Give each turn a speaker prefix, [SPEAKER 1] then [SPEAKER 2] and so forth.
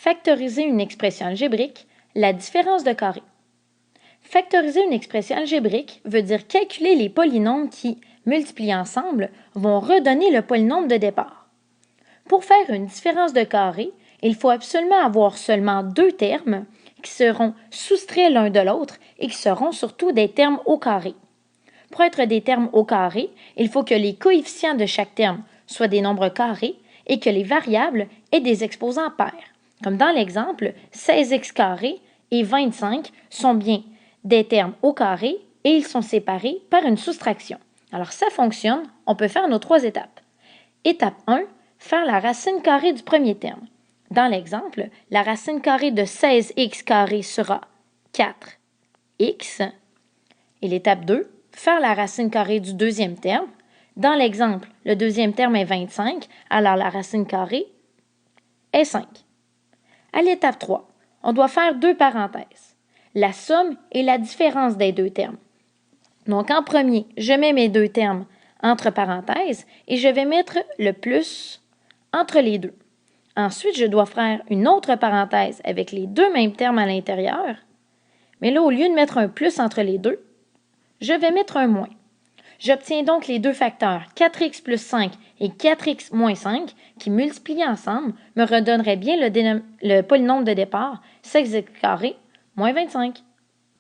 [SPEAKER 1] Factoriser une expression algébrique, la différence de carré. Factoriser une expression algébrique veut dire calculer les polynômes qui, multipliés ensemble, vont redonner le polynôme de départ. Pour faire une différence de carré, il faut absolument avoir seulement deux termes qui seront soustraits l'un de l'autre et qui seront surtout des termes au carré. Pour être des termes au carré, il faut que les coefficients de chaque terme soient des nombres carrés et que les variables aient des exposants pairs. Comme dans l'exemple, 16x carré et 25 sont bien des termes au carré et ils sont séparés par une soustraction. Alors ça fonctionne, on peut faire nos trois étapes. Étape 1, faire la racine carrée du premier terme. Dans l'exemple, la racine carrée de 16x carré sera 4x. Et l'étape 2, faire la racine carrée du deuxième terme. Dans l'exemple, le deuxième terme est 25, alors la racine carrée est 5. À l'étape 3, on doit faire deux parenthèses, la somme et la différence des deux termes. Donc en premier, je mets mes deux termes entre parenthèses et je vais mettre le plus entre les deux. Ensuite, je dois faire une autre parenthèse avec les deux mêmes termes à l'intérieur, mais là, au lieu de mettre un plus entre les deux, je vais mettre un moins. J'obtiens donc les deux facteurs 4x plus 5 et 4x moins 5 qui, multipliés ensemble, me redonneraient bien le polynôme de départ 16x carré moins 25.